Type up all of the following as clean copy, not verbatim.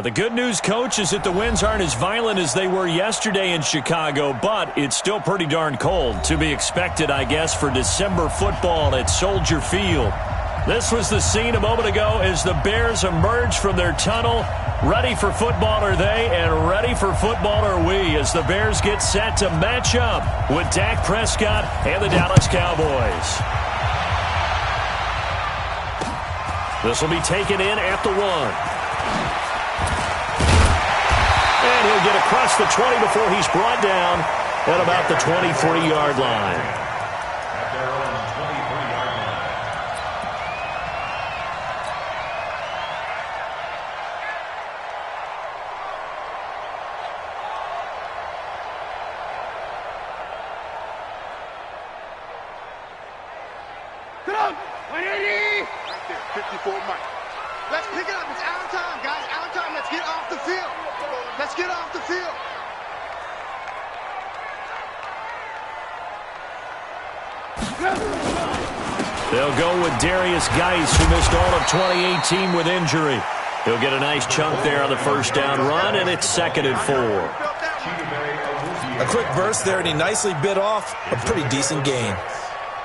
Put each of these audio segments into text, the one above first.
The good news, Coach, is that the winds aren't as violent as they were yesterday in Chicago, but it's still pretty darn cold. To be expected, I guess, for December football at Soldier Field. This was the scene a moment ago as the Bears emerged from their tunnel. Ready for football are they, and ready for football are we, as the Bears get set to match up with Dak Prescott and the Dallas Cowboys. This will be taken in at the 1. And he'll get across the 20 before he's brought down at about the 23-yard line. At their own 23-yard line. Come on! 180! Right there, 54 Mike. Let's pick it up. It's out of time, guys. Out of time. Let's get off the field. Let's get off the field. They'll go with Darius Geis, who missed all of 2018 with injury. He'll get a nice chunk there on the first down run, and it's 2nd and 4. A quick burst there, and he nicely bit off a pretty decent gain.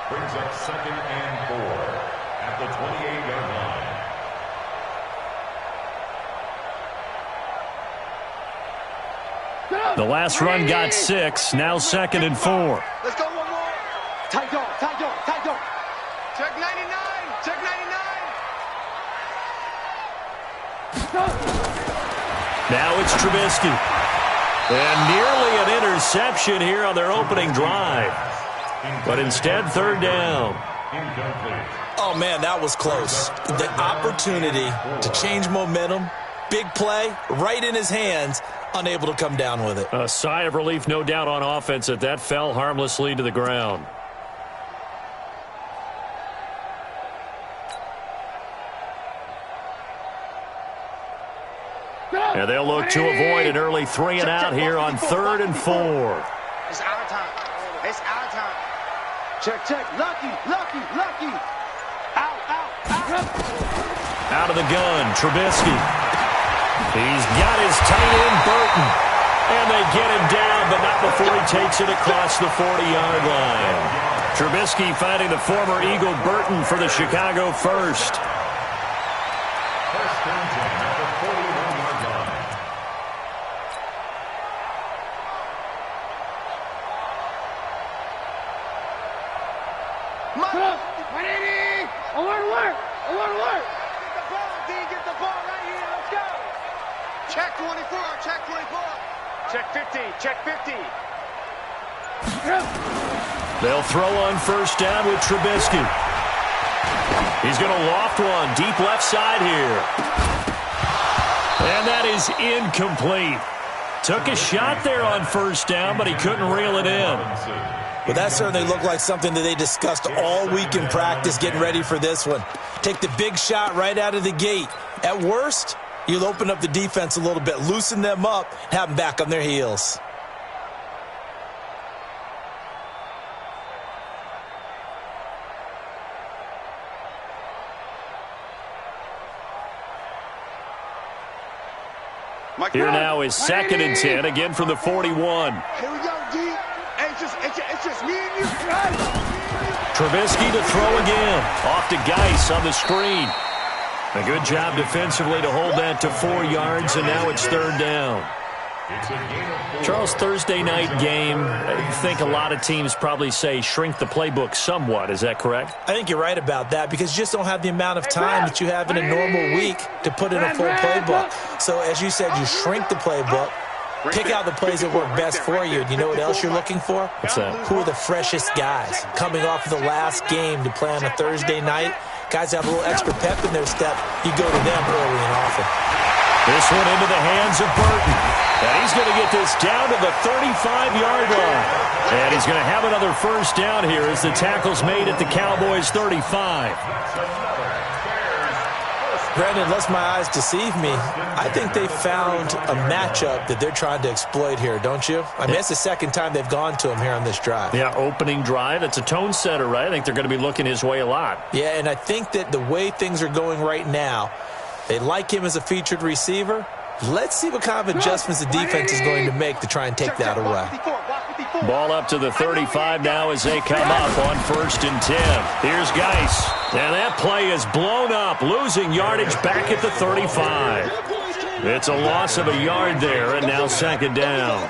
Brings up 2nd and 4 at the 28-yard line. The last run got 6, now 2nd and 4. Let's go one more. Tight dog, tight dog, tight dog. Check 99, check 99. Now it's Trubisky. And nearly an interception here on their opening drive. But instead, 3rd down. Oh, man, that was close. The opportunity to change momentum, big play, right in his hands, unable to come down with it. A sigh of relief, no doubt, on offense that that fell harmlessly to the ground. And they'll look to avoid an early 3 and out here on 3rd and 4. It's our time. It's our time. Check, check. Lucky, lucky, lucky. Out, out, out. Out of the gun, Trubisky. He's got his tight end, Burton. And they get him down, but not before he takes it across the 40-yard line. Trubisky finding the former Eagle Burton for the Chicago first. First and 10 at the 41-yard line. Come on. 180. Alert, alert. Alert, alert. Get the ball, D. Get the ball right here. Let's go. Check 24. Check 24. Check 50. Check 50. They'll throw on first down with Trubisky. He's going to loft one deep left side here. And that is incomplete. Took a shot there on first down, but he couldn't reel it in. Well, that certainly looked like something that they discussed all week in practice getting ready for this one. Take the big shot right out of the gate. At worst, you'll open up the defense a little bit, loosen them up, have them back on their heels. Here now is 2nd and 10, again from the 41. Here we go, D. It's just me and you. Trubisky to throw again. Off to Geis on the screen. A good job defensively to hold that to 4 yards, and now it's 3rd down. Charles, Thursday night game, I think a lot of teams probably say shrink the playbook somewhat. Is that correct? I think you're right about that because you just don't have the amount of time that you have in a normal week to put in a full playbook. So, as you said, you shrink the playbook, pick out the plays that work best for you. And you know what else you're looking for? What's that? Who are the freshest guys coming off of the last game to play on a Thursday night? Guys have a little extra pep in their step. You go to them early and often. This one into the hands of Burton. And he's going to get this down to the 35-yard line. And he's going to have another first down here as the tackle's made at the Cowboys' 35. Brandon, unless my eyes deceive me, I think they found a matchup that they're trying to exploit here, don't you? I mean, it's the second time they've gone to him here on this drive. Yeah, opening drive. It's a tone setter, right? I think they're going to be looking his way a lot. Yeah, and I think that the way things are going right now, they like him as a featured receiver, Let's see what kind of adjustments the defense is going to make to try and take that away. Ball up to the 35 now as they come up on 1st and 10. Here's Geis. And that play is blown up, losing yardage back at the 35. It's a loss of a yard there, and now 2nd down.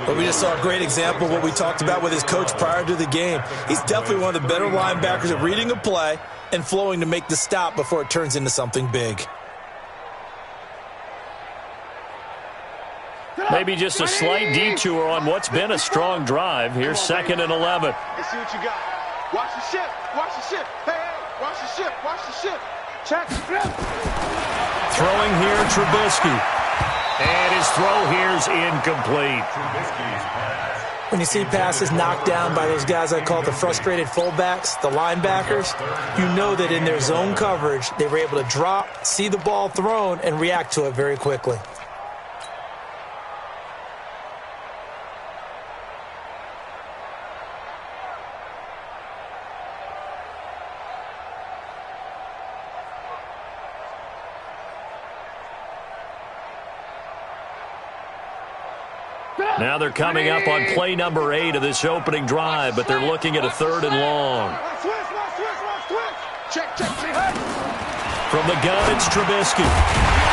But we just saw a great example of what we talked about with his coach prior to the game. He's definitely one of the better linebackers at reading a play and flowing to make the stop before it turns into something big. Maybe just a slight detour on what's been a strong drive. Here's 2nd and 11. Let's see what you got. Watch the shift. Watch the shift. Hey, watch the shift. Watch the shift. Check. Throwing here, Trubisky. And his throw here's incomplete. When you see passes knocked down by those guys I call the frustrated fullbacks, the linebackers, you know that in their zone coverage, they were able to drop, see the ball thrown, and react to it very quickly. Now they're coming up on play number 8 of this opening drive, but they're looking at a 3rd and long. From the gun, it's Trubisky.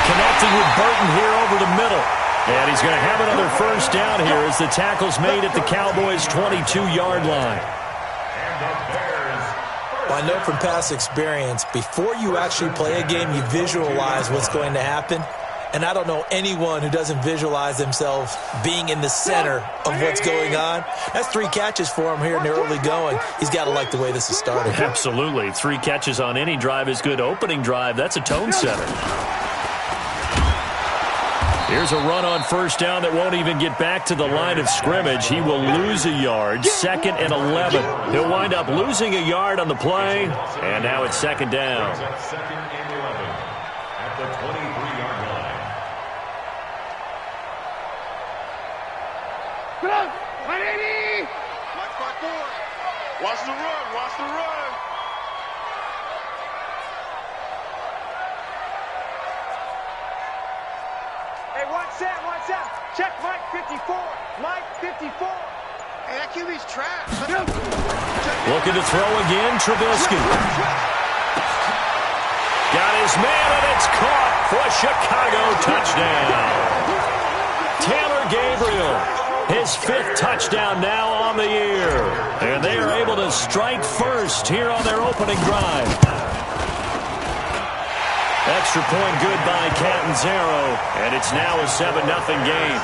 Connecting with Burton here over the middle. And he's going to have another 1st down here as the tackle's made at the Cowboys' 22-yard line. Well, I know from past experience, before you actually play a game, you visualize what's going to happen. And I don't know anyone who doesn't visualize themselves being in the center of what's going on. That's 3 catches for him here in the early going. He's got to like the way this is starting. Absolutely. 3 catches on any drive is good. Opening drive, that's a tone setter. Here's a run on 1st down that won't even get back to the line of scrimmage. He will lose a yard. 2nd and 11. He'll wind up losing a yard on the play. And now it's 2nd down. 2nd and 11 at the 23-yard line. Watch the run. Watch the run. Hey, watch that. Watch that. Check Mike 54. Mike 54. Hey, that QB's trash. Looking to throw again, Trubisky. Got his man, and it's caught for a Chicago touchdown. Taylor Gabriel, his 5th touchdown now on the year. And they are able to strike first here on their opening drive. Extra point good by Catanzaro, and it's now a 7-0 game.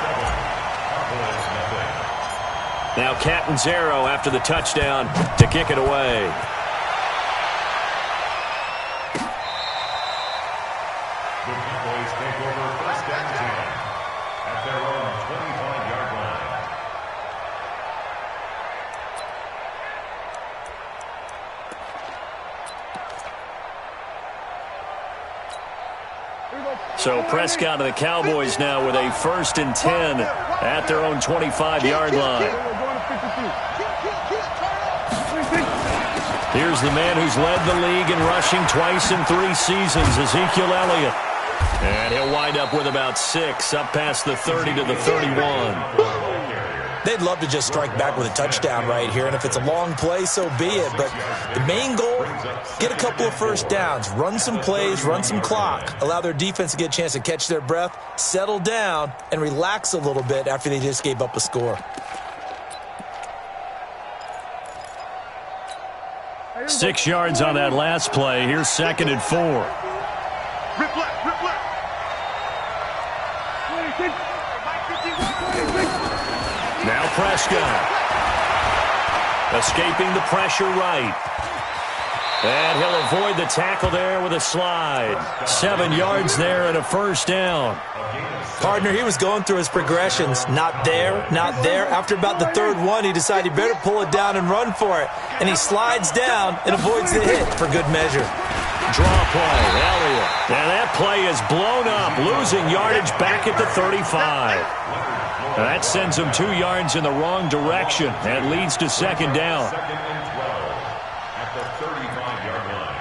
Now Catanzaro after the touchdown to kick it away. The Cowboys take over 1st and 10 at their own 25-yard line. So Prescott and the Cowboys now with a 1st and 10 at their own 25-yard line. Here's the man who's led the league in rushing twice in 3 seasons, Ezekiel Elliott. And he'll wind up with about 6 up past the 30 to the 31. They'd love to just strike back with a touchdown right here, and if it's a long play, so be it. But the main goal, get a couple of 1st downs, run some plays, run some clock, allow their defense to get a chance to catch their breath, settle down, and relax a little bit after they just gave up a score. 6 yards on that last play. Here's 2nd and 4. Rip left. Rip left. Now Prescott. Escaping the pressure right. And he'll avoid the tackle there with a slide. 7 yards there and a 1st down. Partner, he was going through his progressions. Not there, not there. After about the 3rd one, he decided he better pull it down and run for it. And he slides down and avoids the hit for good measure. Draw play, Elliott. And that play is blown up, losing yardage back at the 35. That sends him 2 yards in the wrong direction and leads to 2nd down. 2nd and 12 at the 35-yard line.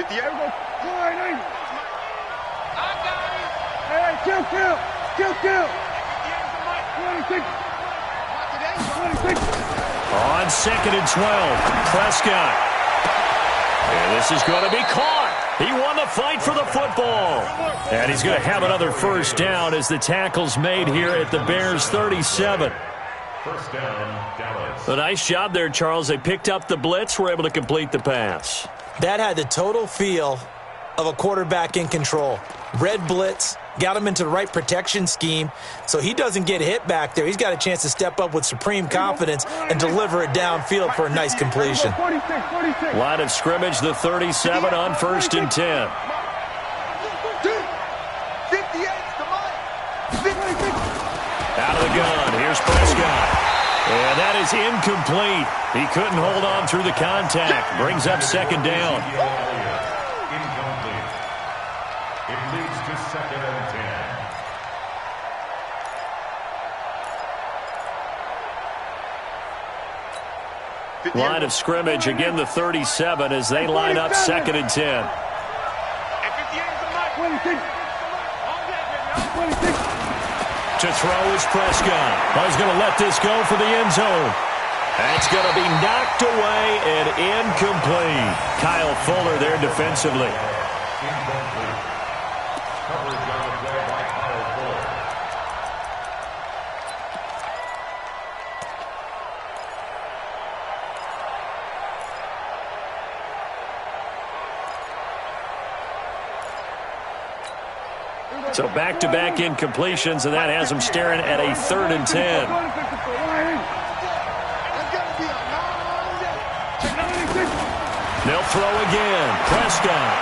58. Hey, kill. 26. On 2nd and 12, Prescott. And this is going to be caught. He won the fight for the football. And he's going to have another first down as the tackle's made here at the Bears' 37. First down, Dallas. A nice job there, Charles. They picked up the blitz, were able to complete the pass. That had the total feel of a quarterback in control. Red blitz, got him into the right protection scheme, so he doesn't get hit back there. He's got a chance to step up with supreme confidence and deliver it downfield for a nice completion. 46. Line of scrimmage, the 37 on 1st and 10. 58's the mark. 56. Out of the gun, here's Prescott. And that is incomplete. He couldn't hold on through the contact. Brings up 2nd down. Incomplete. It leads to 2nd and 10. Line of scrimmage, again the 37 as they line up 2nd and 10. 26. To throw is Prescott. He's going to let this go for the end zone. That's going to be knocked away and incomplete. Kyle Fuller there defensively. Incomplete. Coverage on the play by Kyle Fuller. So back-to-back incompletions, and that has them staring at a 3rd and 10. They'll throw again. Prescott.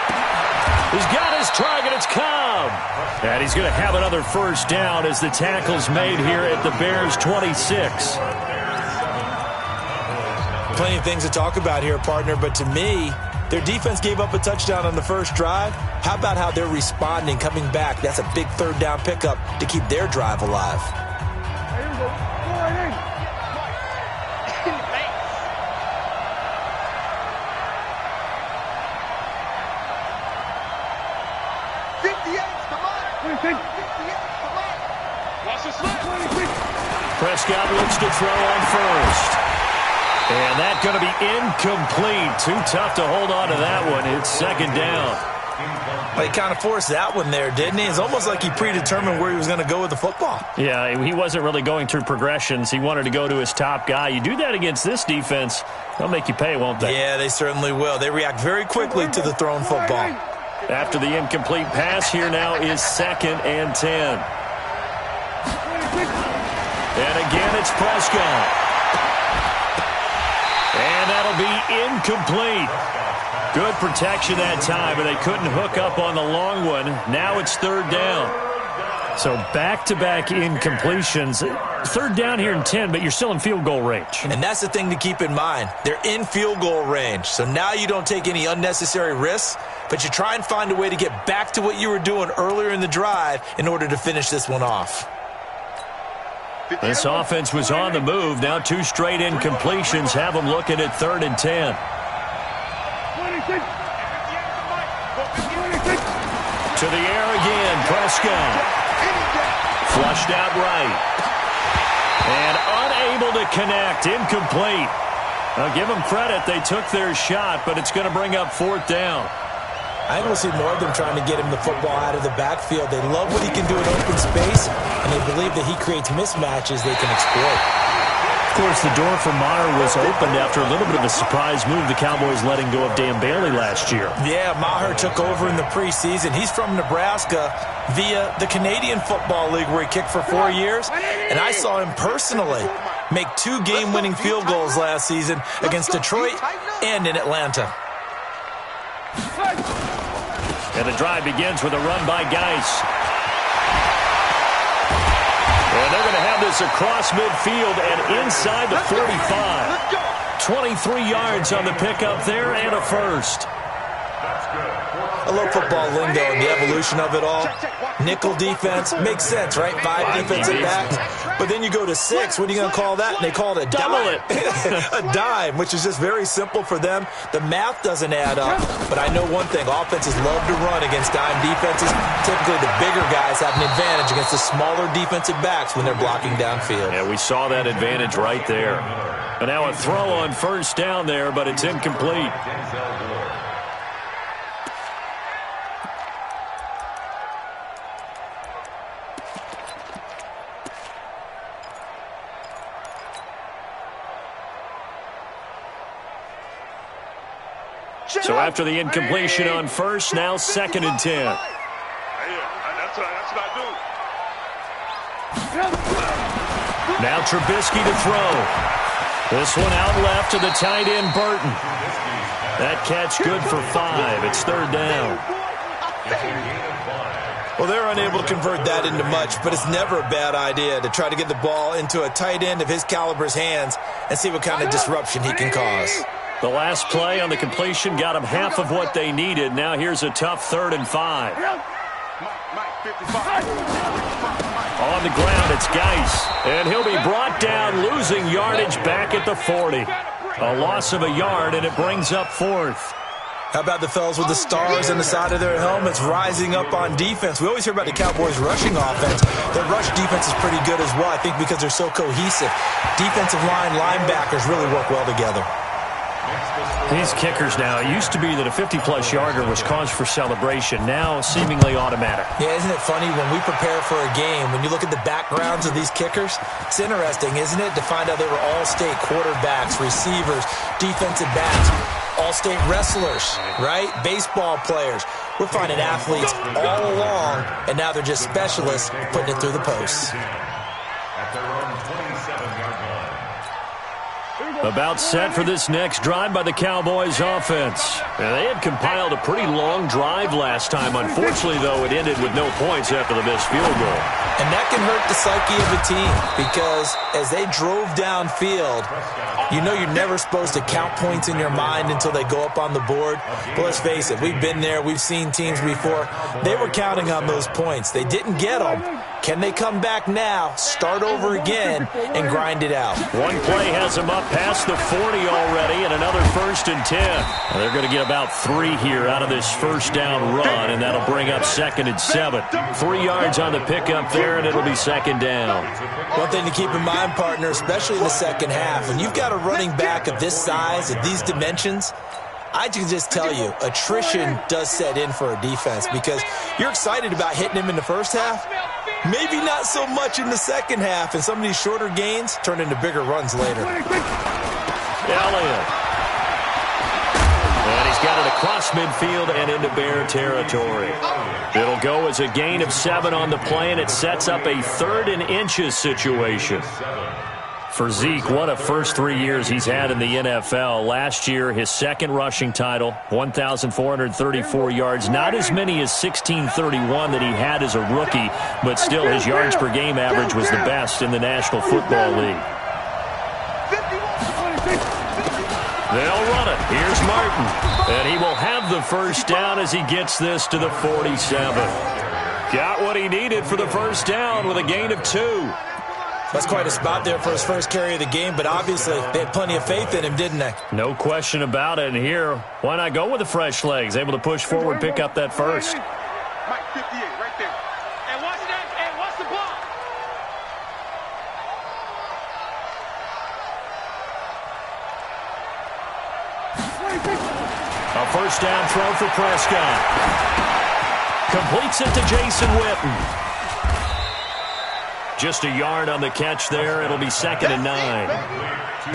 He's got his target. It's Cobb. And he's going to have another first down as the tackle's made here at the Bears' 26. Plenty of things to talk about here, partner, but to me, their defense gave up a touchdown on the first drive. How about how they're responding, coming back? That's a big 3rd down pickup to keep their drive alive. Prescott looks to throw on first. And that's going to be incomplete. Too tough to hold on to that one. It's 2nd down. Well, he kind of forced that one there, didn't he? It's almost like he predetermined where he was going to go with the football. Yeah, he wasn't really going through progressions. He wanted to go to his top guy. You do that against this defense, they'll make you pay, won't they? Yeah, they certainly will. They react very quickly to the thrown football. After the incomplete pass, here now is 2nd and 10. And again, it's Prescott. And that'll be incomplete. Good protection that time, but they couldn't hook up on the long one. Now it's 3rd down. So back-to-back incompletions. 3rd down here in 10, but you're still in field goal range. And that's the thing to keep in mind. They're in field goal range. So now you don't take any unnecessary risks, but you try and find a way to get back to what you were doing earlier in the drive in order to finish this one off. This offense was on the move. Now 2 straight incompletions have them looking at 3rd and 10. 26. To the air again, Prescott. Flushed out right. And unable to connect, incomplete. I'll give them credit. They took their shot, but it's going to bring up 4th down. I think we'll see more of them trying to get him the football out of the backfield. They love what he can do in open space, and they believe that he creates mismatches they can exploit. Of course, the door for Maher was opened after a little bit of a surprise move. The Cowboys letting go of Dan Bailey last year. Yeah, Maher took over in the preseason. He's from Nebraska via the Canadian Football League where he kicked for 4 years. And I saw him personally make 2 game-winning field goals last season against Detroit and in Atlanta. And the drive begins with a run by Geis. And they're going to have this across midfield and inside the 45. 23 yards on the pickup there and a first. I love football lingo and the evolution of it all. Nickel defense, makes sense, right? 5 defensive backs. But then you go to 6. What are you going to call that? And they call it a dime. A dime, which is just very simple for them. The math doesn't add up. But I know one thing. Offenses love to run against dime defenses. Typically, the bigger guys have an advantage against the smaller defensive backs when they're blocking downfield. Yeah, we saw that advantage right there. And now a throw on first down there, but it's incomplete. So after the incompletion on first, now 2nd and 10. That's what I do. Now Trubisky to throw. This one out left to the tight end, Burton. That catch good for 5. It's 3rd down. Well, they're unable to convert that into much, but it's never a bad idea to try to get the ball into a tight end of his caliber's hands and see what kind of disruption he can cause. The last play on the completion got them half of what they needed. Now here's a tough 3rd and 5. On the ground, it's Geis. And he'll be brought down, losing yardage back at the 40. A loss of a yard, and it brings up 4th. How about the fellas with the stars on the side of their helmets rising up on defense? We always hear about the Cowboys' rushing offense. Their rush defense is pretty good as well, I think, because they're so cohesive. Defensive line, linebackers really work well together. These kickers now, it used to be that a 50-plus yarder was cause for celebration. Now seemingly automatic. Yeah, isn't it funny when we prepare for a game, when you look at the backgrounds of these kickers, it's interesting, isn't it, to find out they were all-state quarterbacks, receivers, defensive backs, all-state wrestlers, right? Baseball players. We're finding athletes all along, and now they're just specialists putting it through the posts. At their own 27-yard line. About set for this next drive by the Cowboys offense. Now, they had compiled a pretty long drive last time. Unfortunately, though, it ended with no points after the missed field goal. And that can hurt the psyche of a team because as they drove downfield, you know you're never supposed to count points in your mind until they go up on the board. But let's face it, we've been there. We've seen teams before. They were counting on those points. They didn't get them. Can they come back now, start over again, and grind it out? One play has them up past the 40 already, and another 1st and 10. Well, they're going to get about 3 here out of this first down run, and that'll bring up 2nd and 7. 3 yards on the pickup there, and it'll be 2nd down. One thing to keep in mind, partner, especially in the second half, when you've got a running back of this size, of these dimensions, I can just tell you, attrition does set in for a defense because you're excited about hitting him in the first half. Maybe not so much in the second half, and some of these shorter gains turn into bigger runs later. Elliott. And he's got it across midfield and into Bear territory. It'll go as a gain of 7 on the play, and it sets up a 3rd and inches situation. For Zeke, what a first 3 years he's had in the NFL. Last year, his 2nd rushing title, 1,434 yards. Not as many as 1,631 that he had as a rookie, but still his yards per game average was the best in the National Football League. They'll run it. Here's Martin. And he will have the first down as he gets this to the 47. Got what he needed for the first down with a gain of 2. That's quite a spot there for his first carry of the game, but obviously they had plenty of faith in him, didn't they? No question about it. And here, why not go with the fresh legs? Able to push forward, pick up that first. Mike 58, right there. And watch that, and watch the block. A first down throw for Prescott. Completes it to Jason Witten. Just a yard on the catch there. It'll be 2nd and 9.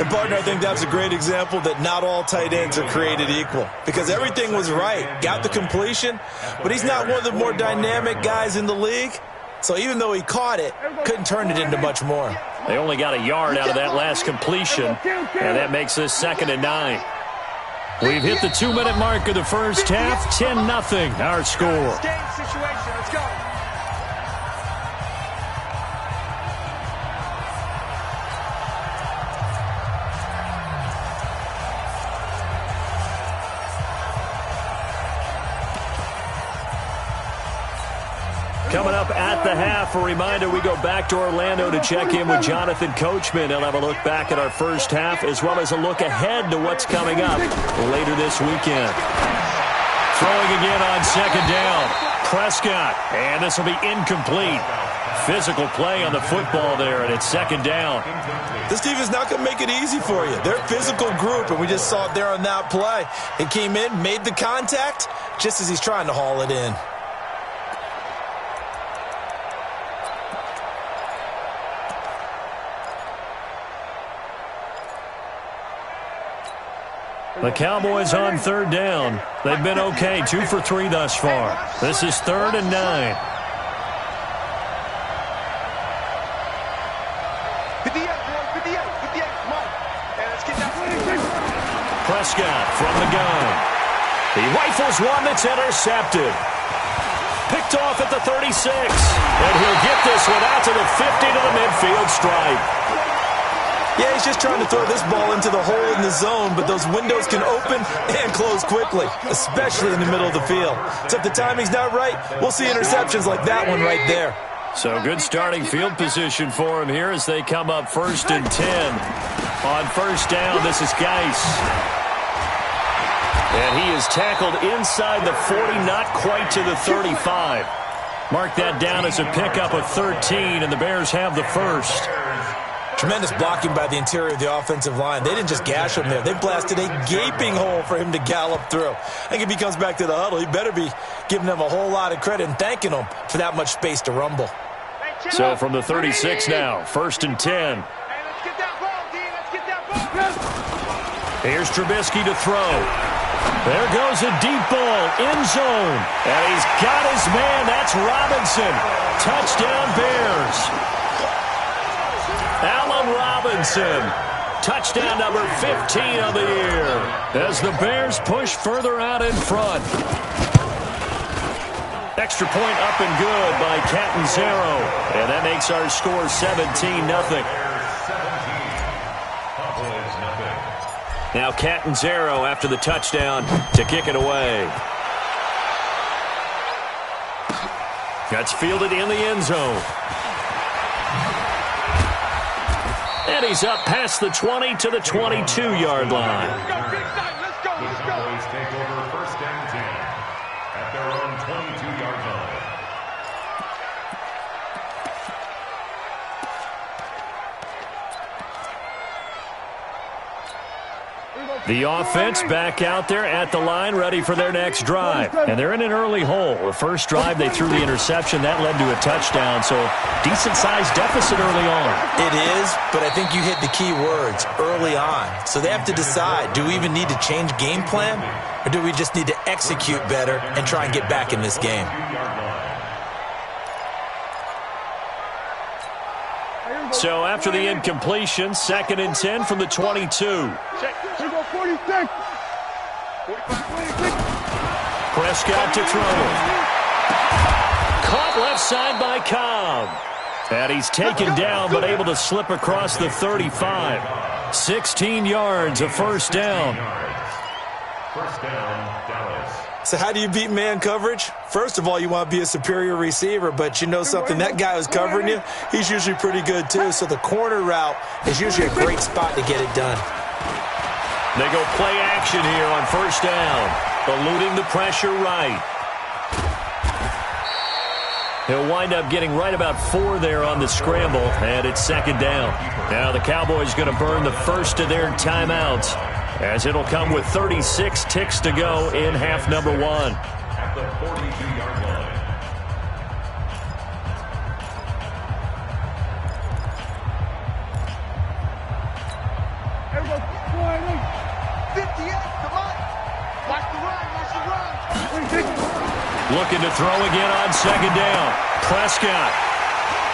And, partner, I think that's a great example that not all tight ends are created equal because everything was right. Got the completion, but he's not one of the more dynamic guys in the league. So even though he caught it, couldn't turn it into much more. They only got a yard out of that last completion, and that makes this 2nd and 9. We've hit the 2-minute mark of the first half. 10-0 our score. Game situation. Let's go. Coming up at the half, a reminder, we go back to Orlando to check in with Jonathan Coachman. He'll have a look back at our first half as well as a look ahead to what's coming up later this weekend. Throwing again on second down. Prescott, and this will be incomplete. Physical play on the football there, and it's second down. This team is not going to make it easy for you. They're a physical group, and we just saw it there on that play. He came in, made the contact, just as he's trying to haul it in. The Cowboys on third down. They've been okay, 2 for 3 thus far. This is 3rd and 9. 58, come on. And let's get that. Prescott from the gun. He rifles one that's intercepted. Picked off at the 36. And he'll get this one out to the 50 to the midfield stripe. Yeah, he's just trying to throw this ball into the hole in the zone, but those windows can open and close quickly, especially in the middle of the field. So if the timing's not right, we'll see interceptions like that one right there. So good starting field position for him here as they come up 1st and 10. On first down, this is Geis. And he is tackled inside the 40, not quite to the 35. Mark that down as a pickup of 13, and the Bears have the first. Tremendous blocking by the interior of the offensive line. They didn't just gash him there. They blasted a gaping hole for him to gallop through. I think if he comes back to the huddle, he better be giving them a whole lot of credit and thanking them for that much space to rumble. So from the 36 now, 1st and 10. Here's Trubisky to throw. There goes a deep ball, end zone. And he's got his man. That's Robinson. Touchdown, Bears. Allen Robinson, touchdown number 15 of the year, as the Bears push further out in front. Extra point up and good by Catanzaro, and that makes our score 17-0. Now Catanzaro after the touchdown to kick it away. That's fielded in the end zone. And he's up past the 20 to the 22-yard line. The Cowboys take over 1st and 10 at their own 22-yard line. The offense back out there at the line, ready for their next drive. And they're in an early hole. The first drive, they threw the interception. That led to a touchdown, so decent-sized deficit early on. It is, but I think you hit the key words, early on. So they have to decide, do we even need to change game plan, or do we just need to execute better and try and get back in this game? So after the incompletion, 2nd and 10 from the 22. Prescott to throw. Caught left side by Cobb. And he's taken down but able to slip across the 35. 16 yards, a first down. First down, Dallas. So how do you beat man coverage? First of all, you want to be a superior receiver, but you know something, that guy who's covering you, he's usually pretty good too. So the corner route is usually a great spot to get it done. They go play action here on first down, eluding the pressure right. He'll wind up getting right about 4 there on the scramble, and it's 2nd down. Now the Cowboys going to burn the first of their timeouts, as it'll come with 36 ticks to go in half number 1. At the 42-yard line. Looking to throw again on 2nd down. Prescott.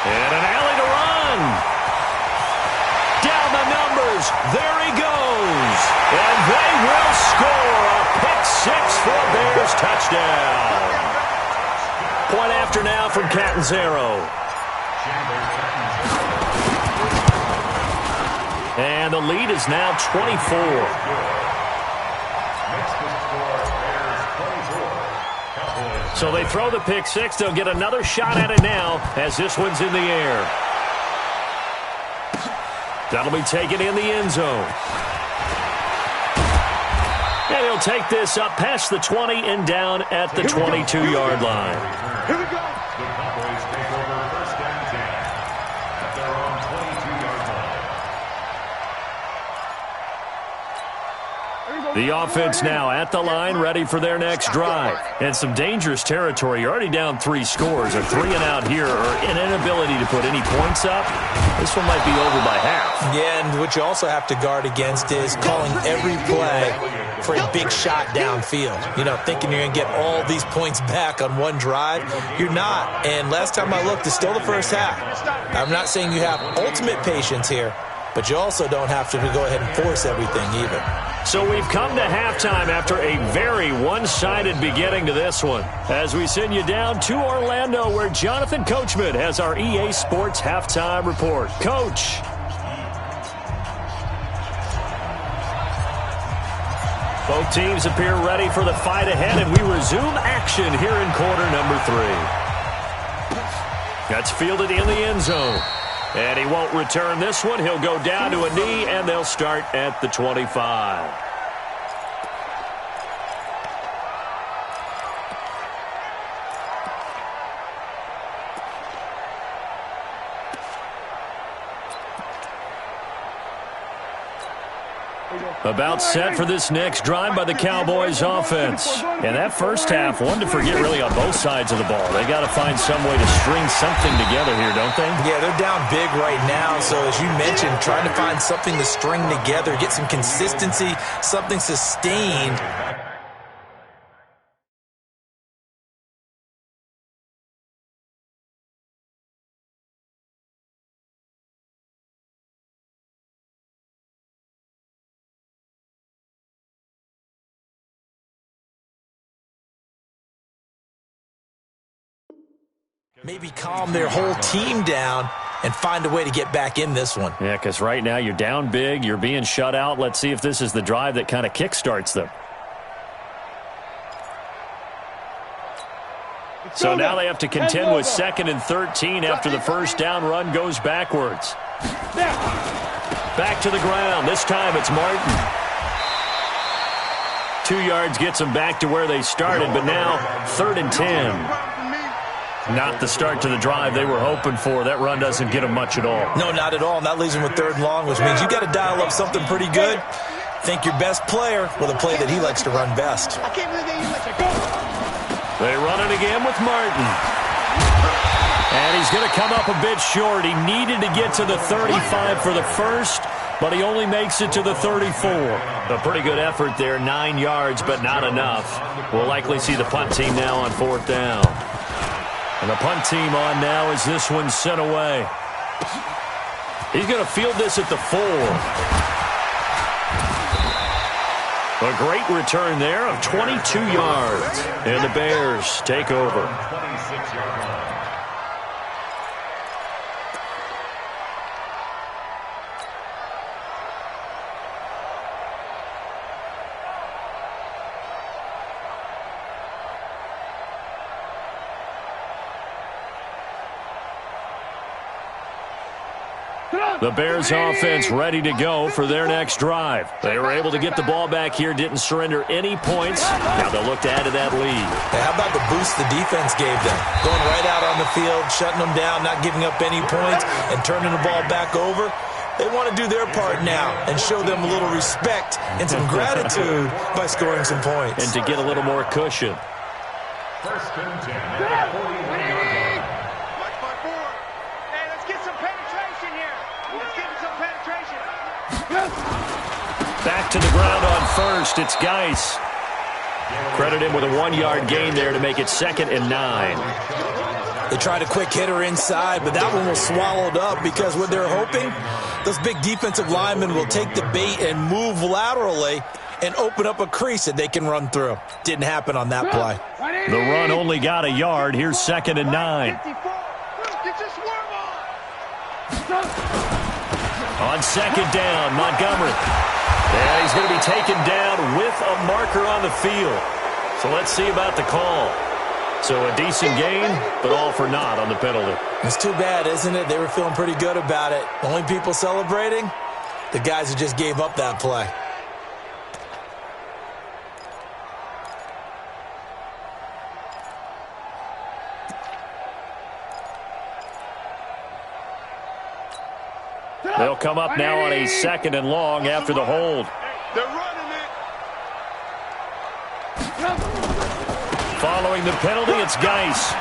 And an alley to run. Down the numbers. There he goes. And they will score a pick 6 for a Bears touchdown. Point after now from Catanzaro. And the lead is now 24. So they throw the pick six. They'll get another shot at it now as this one's in the air. That'll be taken in the end zone. And he'll take this up past the 20 and down at the 22-yard line. Here we go. The Cowboys take over first and 10 at their own 22-yard line. The offense now at the line, ready for their next drive. And some dangerous territory. You're already down 3 scores. A 3 and out here, or an inability to put any points up. This one might be over by half. Yeah, and what you also have to guard against is calling every play for a big shot downfield. You know, thinking you're going to get all these points back on one drive. You're not. And last time I looked, it's still the first half. I'm not saying you have ultimate patience here, but you also don't have to go ahead and force everything either. So we've come to halftime after a very one-sided beginning to this one. As we send you down to Orlando, where Jonathan Coachman has our EA Sports Halftime Report. Coach. Both teams appear ready for the fight ahead, and we resume action here in quarter number 3. That's fielded in the end zone. And he won't return this one. He'll go down to a knee, and they'll start at the 25. About set for this next drive by the Cowboys offense. And that first half, one to forget really on both sides of the ball. They got to find some way to string something together here, don't they? Yeah, they're down big right now. So as you mentioned, trying to find something to string together, get some consistency, something sustained. Maybe calm their whole team down and find a way to get back in this one. Yeah, because right now you're down big, you're being shut out. Let's see if this is the drive that kind of kickstarts them. So now they have to contend with 2nd and 13 after the first down run goes backwards. Back to the ground. This time it's Martin. 2 yards gets them back to where they started, but now 3rd and 10. Not the start to the drive they were hoping for. That run doesn't get them much at all. No, not at all. And that leaves them with 3rd and long, which means you got to dial up something pretty good. Think your best player with a play that he likes to run best. I can't believe they let you go. They run it again with Martin. And he's going to come up a bit short. He needed to get to the 35 for the first, but he only makes it to the 34. A pretty good effort there, 9 yards, but not enough. We'll likely see the punt team now on 4th down. And the punt team on now as this one's sent away. He's going to field this at the 4. A great return there of 22 yards. And the Bears take over. 26-yard line. The Bears offense ready to go for their next drive. They were able to get the ball back here, didn't surrender any points. Now they'll look to add to that lead. Hey, how about the boost the defense gave them? Going right out on the field, shutting them down, not giving up any points, and turning the ball back over. They want to do their part now and show them a little respect and some gratitude by scoring some points. And to get a little more cushion. 1st and 10 at the 41-yard line. Back to the ground on 1st. It's Geis. Credit him with a 1-yard gain there to make it 2nd and 9. They tried a quick hitter inside, but that one was swallowed up because what they're hoping, those big defensive linemen will take the bait and move laterally and open up a crease that they can run through. Didn't happen on that play. The run only got a yard. Here's 2nd and 9. On 2nd down, Montgomery. And he's going to be taken down with a marker on the field. So let's see about the call. So a decent gain, but all for naught on the penalty. It's too bad, isn't it? They were feeling pretty good about it. Only people celebrating? The guys who just gave up that play. They'll come up now on a 2nd and long after the hold. They're running it. Following the penalty, it's Geis.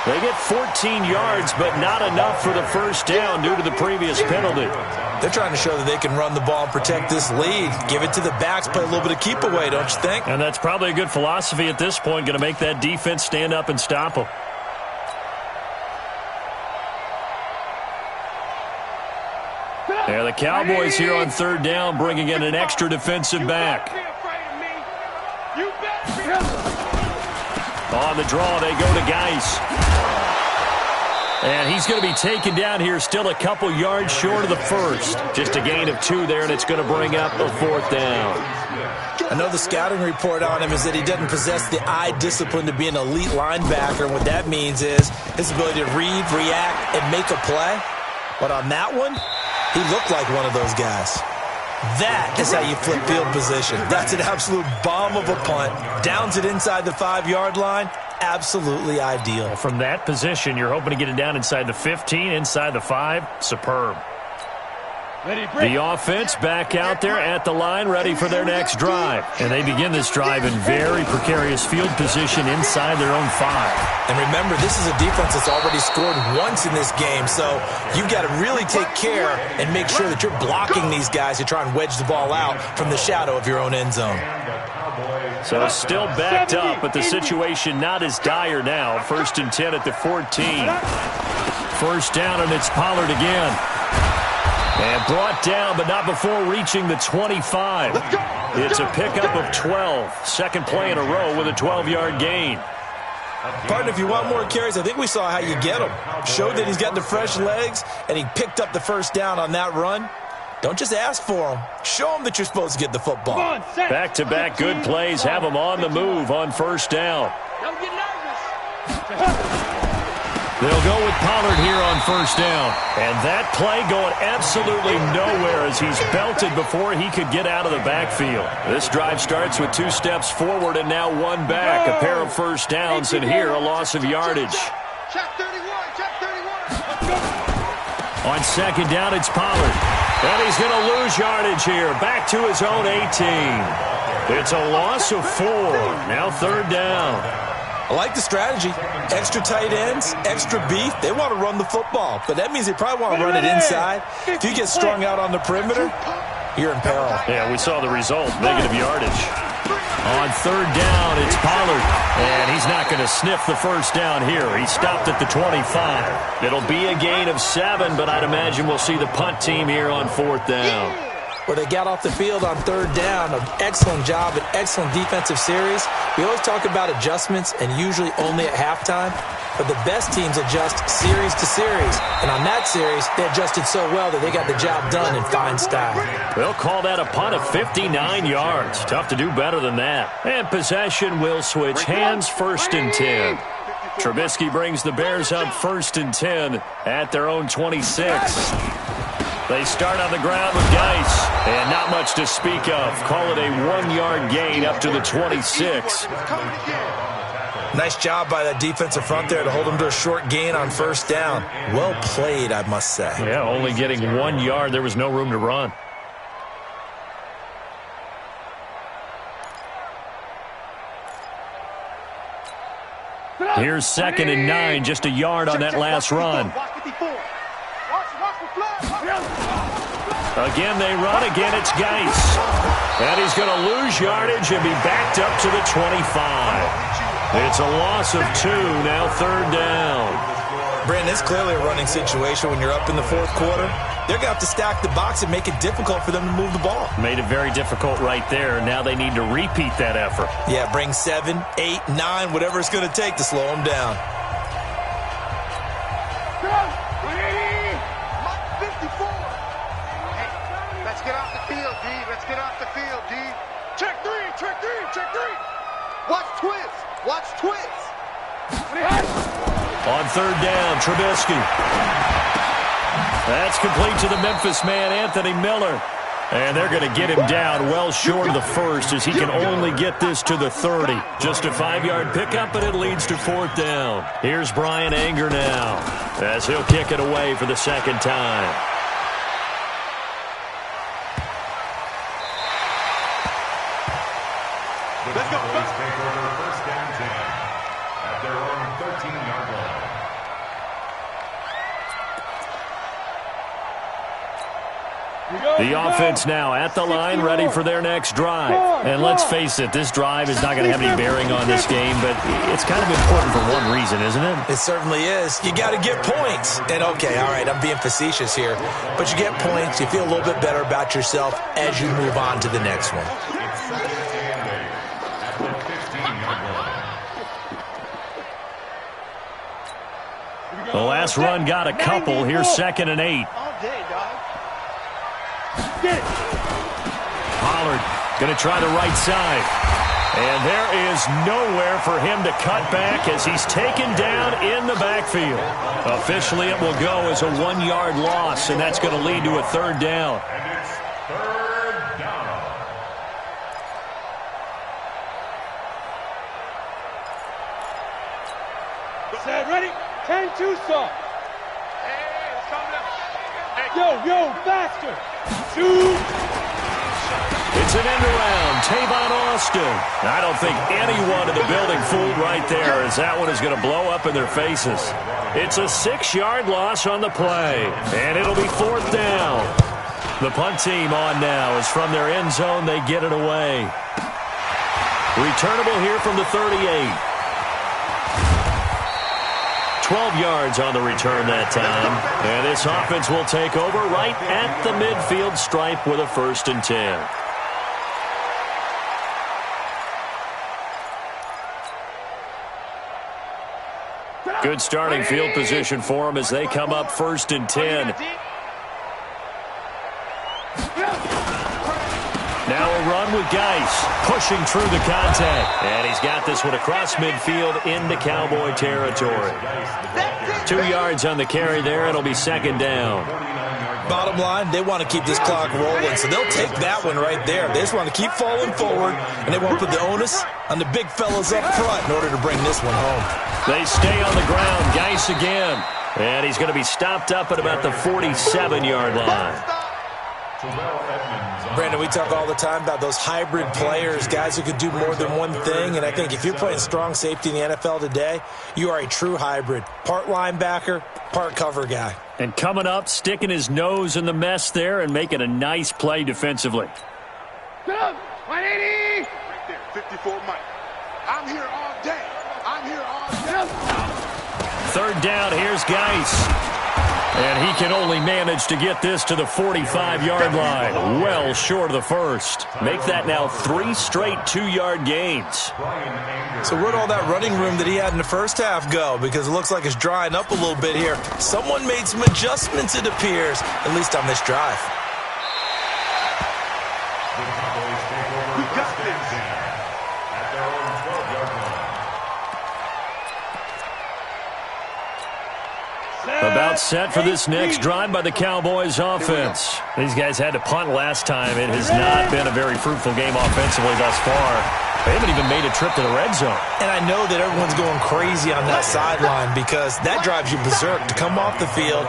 They get 14 yards, but not enough for the first down due to the previous penalty. They're trying to show that they can run the ball and protect this lead. Give it to the backs, play a little bit of keep away, don't you think? And that's probably a good philosophy at this point, going to make that defense stand up and stop them. Yeah, the Cowboys here on 3rd down, bringing in an extra defensive back. On the draw, they go to Geis. And he's going to be taken down here, still a couple yards short of the first. Just a gain of 2 there, and it's going to bring up a 4th down. I know the scouting report on him is that he doesn't possess the eye discipline to be an elite linebacker. And what that means is his ability to read, react, and make a play. But on that one, he looked like one of those guys. That is how you flip field position. That's an absolute bomb of a punt. Downs it inside the 5-yard line. Absolutely ideal. From that position, you're hoping to get it down inside the 15, inside the 5. Superb. The offense back out there at the line, ready for their next drive. And they begin this drive in very precarious field position inside their own 5. And remember, this is a defense that's already scored once in this game, so you've got to really take care and make sure that you're blocking these guys to try and wedge the ball out from the shadow of your own end zone. So still backed up, but the situation not as dire now. 1st and 10 at the 14. 1st down, and it's Pollard again. And brought down, but not before reaching the 25. It's a pickup of 12. 2nd play in a row with a 12-yard gain. Partner, if you want more carries, I think we saw how you get him. Showed that he's got the fresh legs, and he picked up the 1st down on that run. Don't just ask for him. Show him that you're supposed to get the football. Back-to-back good plays have him on the move on 1st down. Don't get nervous. They'll go with Pollard here on 1st down. And that play going absolutely nowhere as he's belted before he could get out of the backfield. This drive starts with 2 steps forward and now 1 back. A pair of 1st downs, and here a loss of yardage. Check 31, check 31. On 2nd down, it's Pollard. And he's going to lose yardage here. Back to his own 18. It's a loss of 4. Now 3rd down. I like the strategy. Extra tight ends, extra beef. They want to run the football, but that means they probably want to run it inside. If you get strung out on the perimeter, you're in peril. Yeah, we saw the result, negative yardage. On 3rd down, it's Pollard, and he's not going to sniff the 1st down here. He stopped at the 25. It'll be a gain of 7, but I'd imagine we'll see the punt team here on 4th down. Where they got off the field on 3rd down, an excellent job, an excellent defensive series. We always talk about adjustments, and usually only at halftime. But the best teams adjust series to series. And on that series, they adjusted so well that they got the job done in fine style. They'll call that a punt of 59 yards. Tough to do better than that. And possession will switch hands, 1st and 10. Trubisky brings the Bears up 1st and 10 at their own 26. They start on the ground with Geis, and not much to speak of. Call it a 1-yard gain up to the 26. Nice job by that defensive front there to hold them to a short gain on 1st down. Well played, I must say. Yeah, only getting 1 yard. There was no room to run. Here's 2nd and 9, just a yard on that last run. Again, they run. Again, it's Geis. And he's going to lose yardage and be backed up to the 25. It's a loss of 2, now 3rd down. Brandon, it's clearly a running situation when you're up in the 4th quarter. They're going to have to stack the box and make it difficult for them to move the ball. Made it very difficult right there. Now they need to repeat that effort. Yeah, bring 7, 8, 9, whatever it's going to take to slow them down. Let's get off the field, D. Let's get off the field, D. Check 3, check 3, check 3. Watch twist. Watch twist. On third down, Trubisky. That's complete to the Memphis man, Anthony Miller. And they're going to get him down well short of the first as he can only get this to the 30. Just a 5-yard pickup, and it leads to fourth down. Here's Brian Anger now as he'll kick it away for the second time. Let's go. Cowboys take over first down 10 at their own 13-yard line. The offense now at the line, ready for their next drive. And let's face it, this drive is not going to have any bearing on this game, but it's kind of important for one reason, isn't it? It certainly is. You got to get points. And, okay, all right, I'm being facetious here. But you get points, you feel a little bit better about yourself as you move on to the next one. It's second and 8 at the 15-yard line. The last run got a couple. Here's second and 8. All day, dog. Pollard going to try the right side. And there is nowhere for him to cut back as he's taken down in the backfield. Officially, it will go as a 1-yard loss, and that's going to lead to a third down. And it's third down. Set, ready? 10-2 stop. Hey, it's coming up. Hey. Yo, faster. 2. It's an end around. Tavon Austin. I don't think anyone in the building fooled right there as that one is going to blow up in their faces. It's a 6-yard loss on the play, and it'll be fourth down. The punt team on now is from their end zone. They get it away. Returnable here from the 38. 12 yards on the return that time. And this offense will take over right at the midfield stripe with a 1st and 10. Good starting field position for them as they come up 1st and 10. Now a run with Geis, pushing through the contact. And he's got this one across midfield into Cowboy territory. 2 yards on the carry there. It'll be second down. Bottom line, they want to keep this clock rolling, so they'll take that one right there. They just want to keep falling forward, and they won't put the onus on the big fellas up front in order to bring this one home. They stay on the ground. Geis again. And he's going to be stopped up at about the 47-yard line. Brandon, we talk all the time about those hybrid players, guys who could do more than one thing, and I think if you're playing strong safety in the NFL today, you are a true hybrid. Part linebacker, part cover guy. And coming up, sticking his nose in the mess there and making a nice play defensively. 180! Right there, 54 Mike. I'm here all day. I'm here all day. Third down, here's Geis. And he can only manage to get this to the 45-yard line. Well short of the first. Make that now 3 straight 2-yard gains. So where'd all that running room that he had in the first half go? Because it looks like it's drying up a little bit here. Someone made some adjustments, it appears, at least on this drive. The Cowboys take over first and 10 at their own 12-yard line. About set for this next drive by the Cowboys offense. These guys had to punt last time. It has not been a very fruitful game offensively thus far. They haven't even made a trip to the red zone. And I know that everyone's going crazy on that sideline because that drives you berserk to come off the field,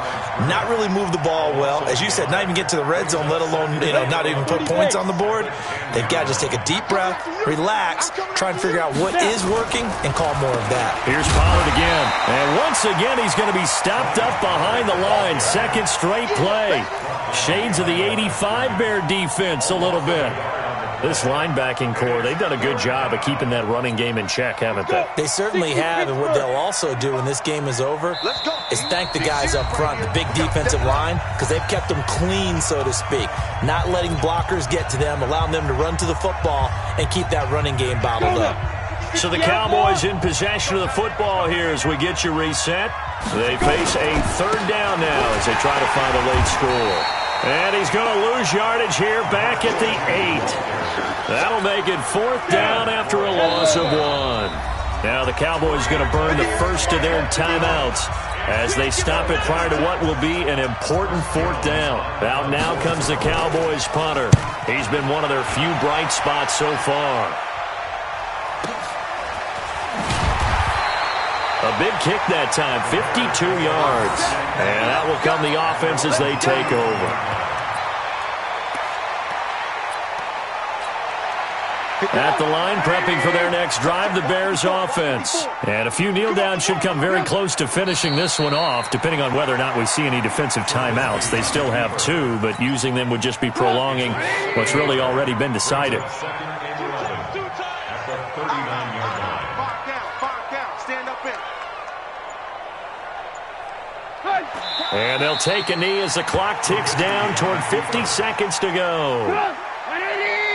not really move the ball well. As you said, not even get to the red zone, let alone, not even put points on the board. They've got to just take a deep breath, relax, try and figure out what is working, and call more of that. Here's Pollard again. And once again, he's going to be stopped up behind the line. Second straight play. Shades of the 85 Bear defense a little bit. This linebacking core, they've done a good job of keeping that running game in check, haven't they? They certainly have, and what they'll also do when this game is over is thank the guys up front, the big defensive line, because they've kept them clean, so to speak, not letting blockers get to them, allowing them to run to the football and keep that running game bottled up. So the Cowboys in possession of the football here as we get you reset. They face a third down now as they try to find a late score. And he's going to lose yardage here back at the 8. That'll make it 4th down after a loss of 1. Now the Cowboys going to burn the first of their timeouts as they stop it prior to what will be an important 4th down. Out now comes the Cowboys punter. He's been one of their few bright spots so far. A big kick that time, 52 yards. And that will come the offense as they take over. At the line, prepping for their next drive, the Bears offense. And a few kneel downs should come very close to finishing this one off, depending on whether or not we see any defensive timeouts. They still have 2, but using them would just be prolonging what's really already been decided. And they'll take a knee as the clock ticks down toward 50 seconds to go.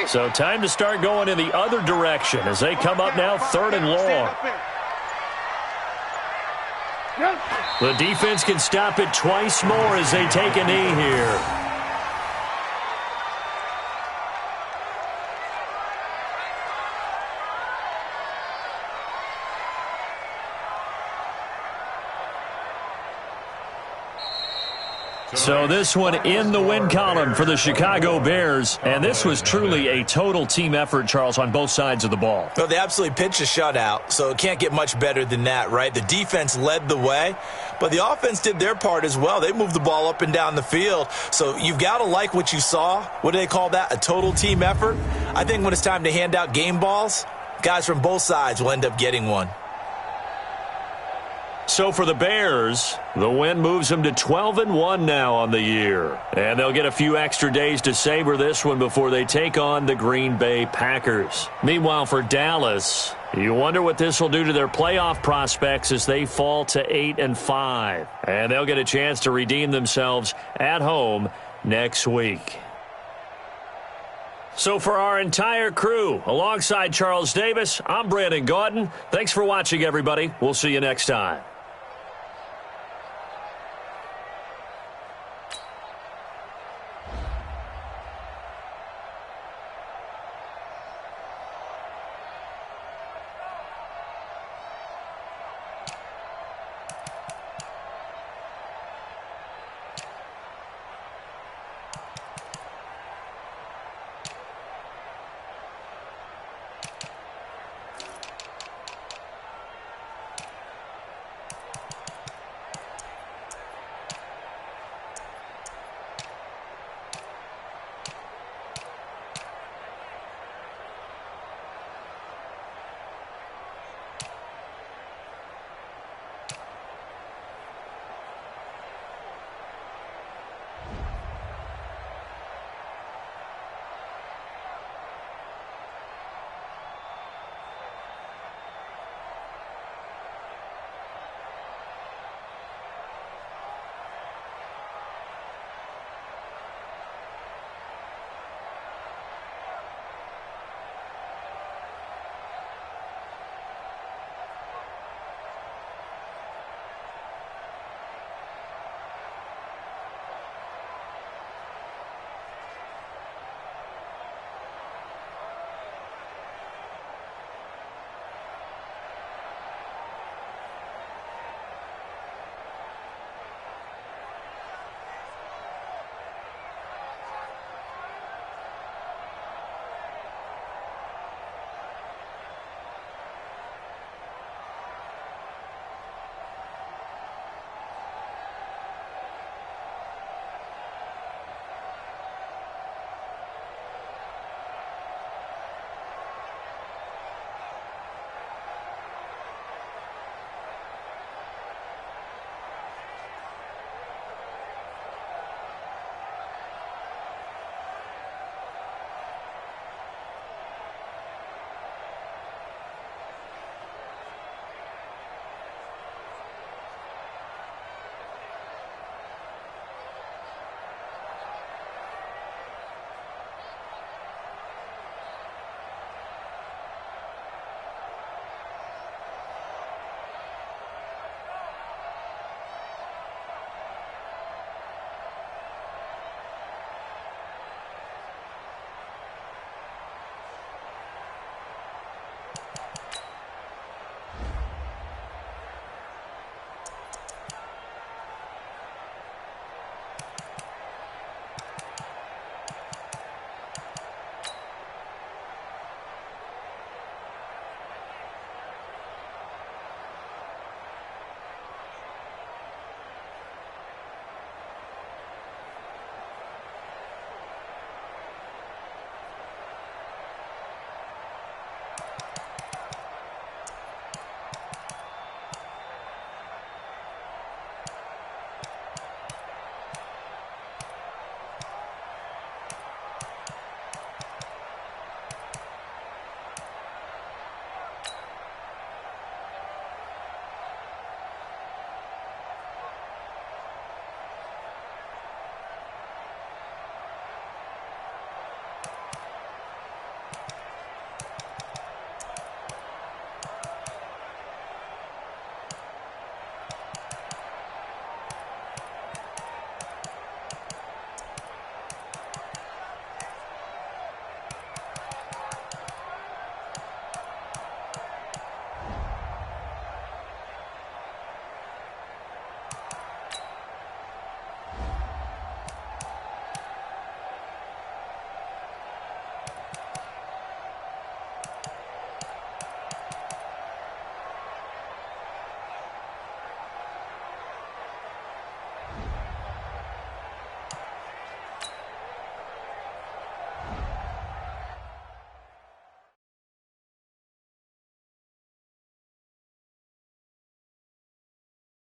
So time to start going in the other direction as they come up now 3rd and long. The defense can stop it twice more as they take a knee here. So this one in the win column for the Chicago Bears. And this was truly a total team effort, Charles, on both sides of the ball. Well, they absolutely pitched a shutout, so it can't get much better than that, right? The defense led the way, but the offense did their part as well. They moved the ball up and down the field. So you've got to like what you saw. What do they call that? A total team effort? I think when it's time to hand out game balls, guys from both sides will end up getting one. So for the Bears, the win moves them to 12-1 now on the year. And they'll get a few extra days to savor this one before they take on the Green Bay Packers. Meanwhile, for Dallas, you wonder what this will do to their playoff prospects as they fall to 8-5. And they'll get a chance to redeem themselves at home next week. So for our entire crew, alongside Charles Davis, I'm Brandon Gaudin. Thanks for watching, everybody. We'll see you next time.